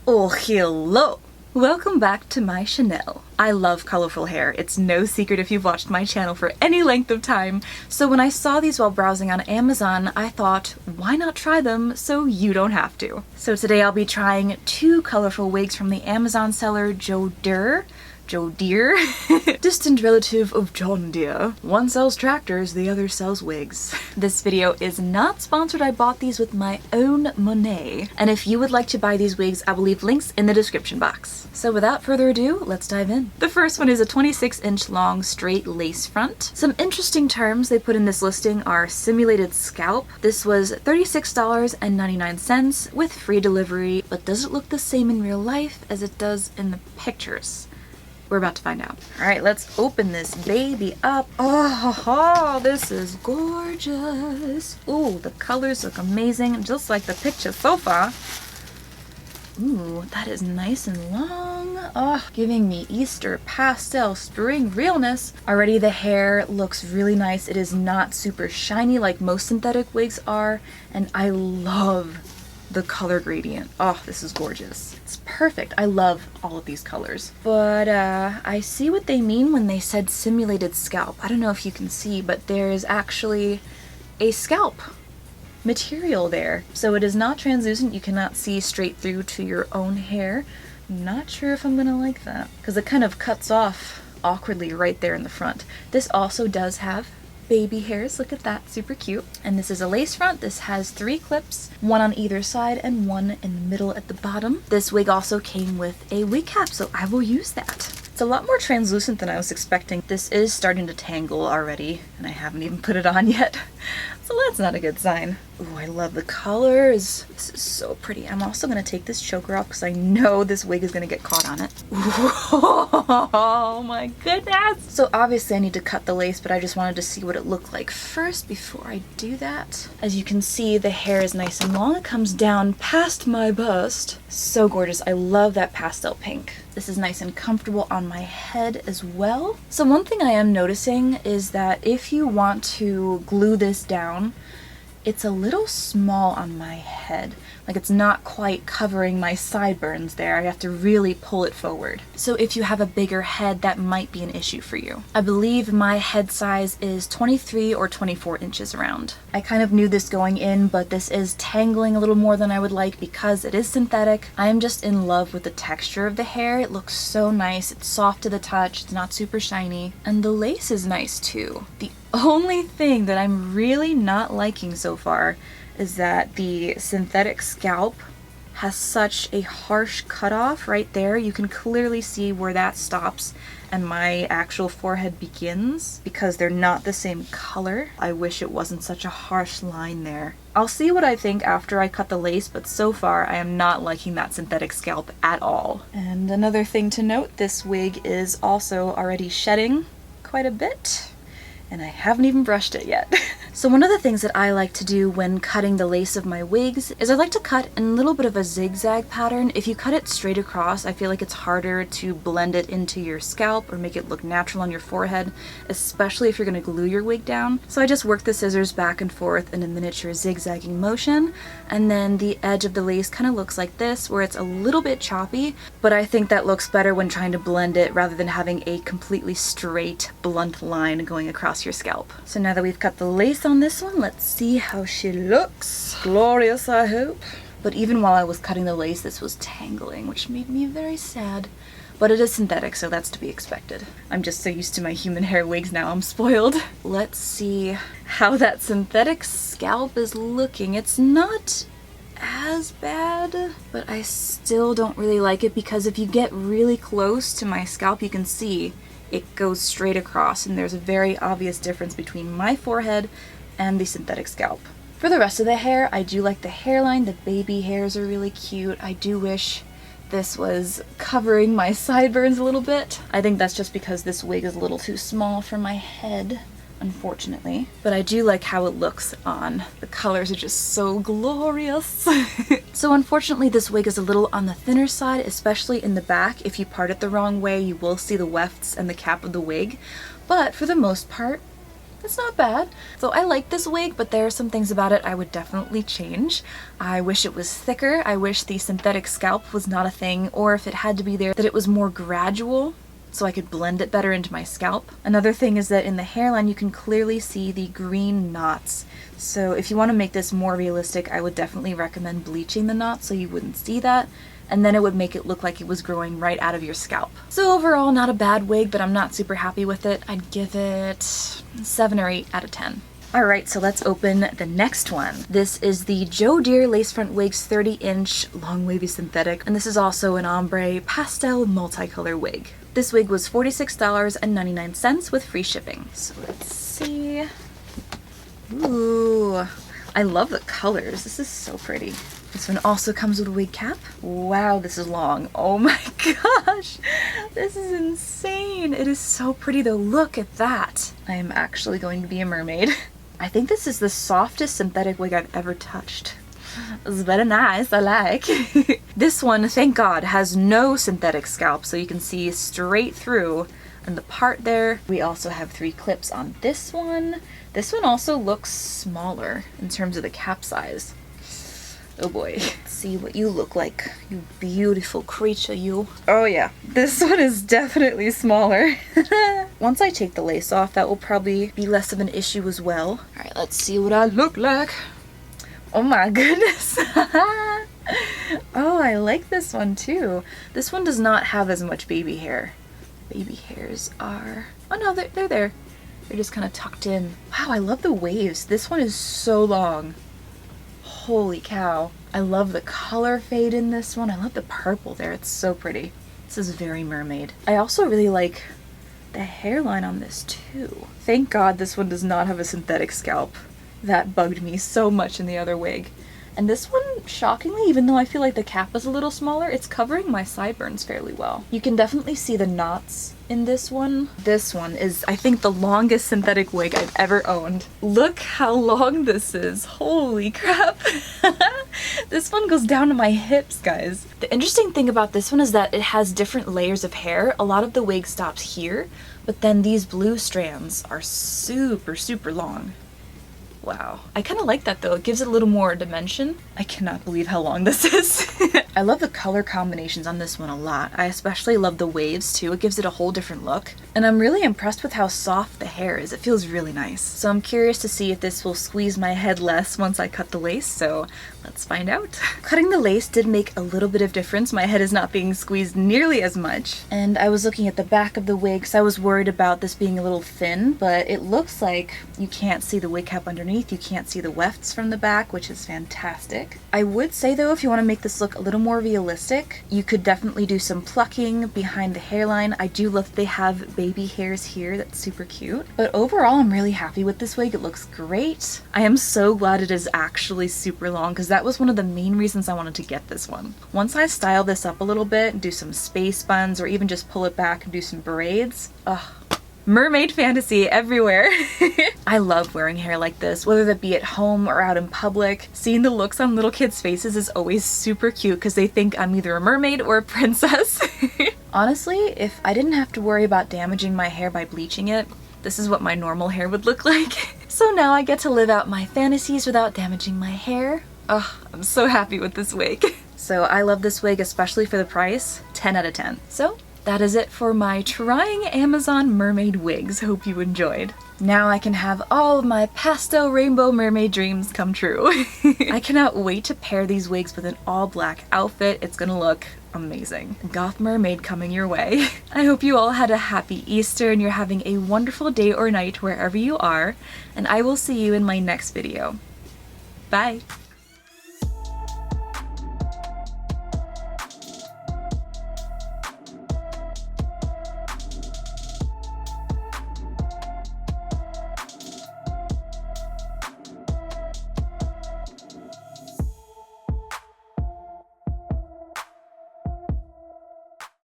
Oh, hello! Welcome back to my Chanel. I love colorful hair. It's no secret if you've watched my channel for any length of time. So when I saw these while browsing on Amazon, I thought, why not try them so you don't have to? So today I'll be trying two colorful wigs from the Amazon seller Joe Deere, distant relative of John Deere. One sells tractors, the other sells wigs. This video is not sponsored. I bought these with my own money. And if you would like to buy these wigs, I will leave links in the description box. So without further ado, let's dive in. The first one is a 26-inch long straight lace front. Some interesting terms they put in this listing are simulated scalp. This was $36.99 with free delivery, but does it look the same in real life as it does in the pictures? We're about to find out. All right, let's open this baby up. Oh, this is gorgeous. Ooh, the colors look amazing, just like the picture so far. Ooh, that is nice and long. Oh, giving me Easter pastel spring realness. Already the hair looks really nice. It is not super shiny like most synthetic wigs are, and I love the color gradient. Oh, this is gorgeous. It's perfect. I love all of these colors. But I see what they mean when they said simulated scalp. I don't know if you can see, but there is actually a scalp material there. So it is not translucent. You cannot see straight through to your own hair. Not sure if I'm gonna like that because it kind of cuts off awkwardly right there in the front. This also does have baby hairs. Look at that, super cute. And this is a lace front. This has 3 clips, one on either side and one in the middle at the bottom. This wig also came with a wig cap, so I will use that. It's a lot more translucent than I was expecting. This is starting to tangle already, and I haven't even put it on yet. So that's not a good sign. Ooh, I love the colors. This is so pretty. I'm also gonna take this choker off because I know this wig is gonna get caught on it. Oh my goodness! So obviously I need to cut the lace, but I just wanted to see what it looked like first before I do that. As you can see, the hair is nice and long. It comes down past my bust. So gorgeous. I love that pastel pink. This is nice and comfortable on my head as well. So one thing I am noticing is that if you want to glue this down, it's a little small on my head. Like it's not quite covering my sideburns there. I have to really pull it forward. So if you have a bigger head, that might be an issue for you. I believe my head size is 23 or 24 inches around. I kind of knew this going in, but this is tangling a little more than I would like because it is synthetic. I am just in love with the texture of the hair. It looks so nice. It's soft to the touch. It's not super shiny. And the lace is nice too. The only thing that I'm really not liking so far is that the synthetic scalp has such a harsh cutoff right there. You can clearly see where that stops and my actual forehead begins because they're not the same color. I wish it wasn't such a harsh line there. I'll see what I think after I cut the lace, but so far I am not liking that synthetic scalp at all. And another thing to note, this wig is also already shedding quite a bit, and I haven't even brushed it yet. So one of the things that I like to do when cutting the lace of my wigs is I like to cut in a little bit of a zigzag pattern. If you cut it straight across, I feel like it's harder to blend it into your scalp or make it look natural on your forehead, especially if you're gonna glue your wig down. So I just work the scissors back and forth in a miniature zigzagging motion, and then the edge of the lace kind of looks like this, where it's a little bit choppy, but I think that looks better when trying to blend it rather than having a completely straight, blunt line going across your scalp. So now that we've cut the lace on this one, let's see how she looks. Glorious, I hope. But even while I was cutting the lace, this was tangling, which made me very sad. But it is synthetic, so that's to be expected. I'm just so used to my human hair wigs now, I'm spoiled. Let's see how that synthetic scalp is looking. It's not as bad, but I still don't really like it because if you get really close to my scalp, you can see it goes straight across, and there's a very obvious difference between my forehead and the synthetic scalp. For the rest of the hair, I do like the hairline. The baby hairs are really cute. I do wish this was covering my sideburns a little bit. I think that's just because this wig is a little too small for my head, unfortunately. But I do like how it looks on. The colors are just so glorious. So unfortunately this wig is a little on the thinner side, especially in the back. If you part it the wrong way, you will see the wefts and the cap of the wig. But for the most part, It's not bad. So I like this wig, but there are some things about it I would definitely change. I wish it was thicker. I wish the synthetic scalp was not a thing, or if it had to be there, that it was more gradual so I could blend it better into my scalp. Another thing is that in the hairline you can clearly see the green knots. So if you want to make this more realistic, I would definitely recommend bleaching the knots so you wouldn't see that, and then it would make it look like it was growing right out of your scalp. So overall, not a bad wig, but I'm not super happy with it. I'd give it 7 or 8 out of 10. Alright, so let's open the next one. This is the Joe Deere Lace Front Wigs 30-inch long wavy synthetic, and this is also an ombre pastel multicolor wig. This wig was $46.99 with free shipping. So let's see. Ooh, I love the colors. This is so pretty. This one also comes with a wig cap. Wow, this is long. Oh my gosh, this is insane. It is so pretty though. Look at that. I am actually going to be a mermaid. I think this is the softest synthetic wig I've ever touched. It's very nice, I like. This one, thank God, has no synthetic scalp, so you can see straight through. And the part there, we also have 3 clips on this one. This one also looks smaller in terms of the cap size. Oh boy. Let's see what you look like, you beautiful creature, you. Oh yeah, this one is definitely smaller. Once I take the lace off, that will probably be less of an issue as well. Alright, let's see what I look like. Oh my goodness. Oh, I like this one too. This one does not have as much baby hair. Baby hairs are... oh no, they're there. They're just kind of tucked in. Wow, I love the waves. This one is so long. Holy cow. I love the color fade in this one. I love the purple there. It's so pretty. This is very mermaid. I also really like the hairline on this too. Thank God this one does not have a synthetic scalp. That bugged me so much in the other wig. And this one, shockingly, even though I feel like the cap is a little smaller, it's covering my sideburns fairly well. You can definitely see the knots in this one. This one is, I think, the longest synthetic wig I've ever owned. Look how long this is. Holy crap. This one goes down to my hips, guys. The interesting thing about this one is that it has different layers of hair. A lot of the wig stops here, but then these blue strands are super, super long. Wow. I kind of like that though. It gives it a little more dimension. I cannot believe how long this is. I love the color combinations on this one a lot. I especially love the waves too. It gives it a whole different look. And I'm really impressed with how soft the hair is. It feels really nice. So I'm curious to see if this will squeeze my head less once I cut the lace, so let's find out. Cutting the lace did make a little bit of difference. My head is not being squeezed nearly as much. And I was looking at the back of the wig, so I was worried about this being a little thin, but it looks like you can't see the wig cap underneath. You can't see the wefts from the back, which is fantastic. I would say though, if you want to make this look a little more realistic, you could definitely do some plucking behind the hairline. I do love that they have baby hairs here. That's super cute. But overall, I'm really happy with this wig. It looks great. I am so glad it is actually super long, because that was one of the main reasons I wanted to get this one. Once I style this up a little bit, do some space buns, or even just pull it back and do some braids, ugh. Mermaid fantasy everywhere. I love wearing hair like this, whether that be at home or out in public. Seeing the looks on little kids' faces is always super cute because they think I'm either a mermaid or a princess. Honestly, if I didn't have to worry about damaging my hair by bleaching it, this is what my normal hair would look like. So now I get to live out my fantasies without damaging my hair. Ugh, I'm so happy with this wig. So I love this wig, especially for the price. 10 out of 10. So that is it for my trying Amazon mermaid wigs. Hope you enjoyed. Now I can have all of my pastel rainbow mermaid dreams come true. I cannot wait to pair these wigs with an all black outfit. It's gonna look amazing. Goth mermaid coming your way. I hope you all had a happy Easter and you're having a wonderful day or night wherever you are, and I will see you in my next video. Bye!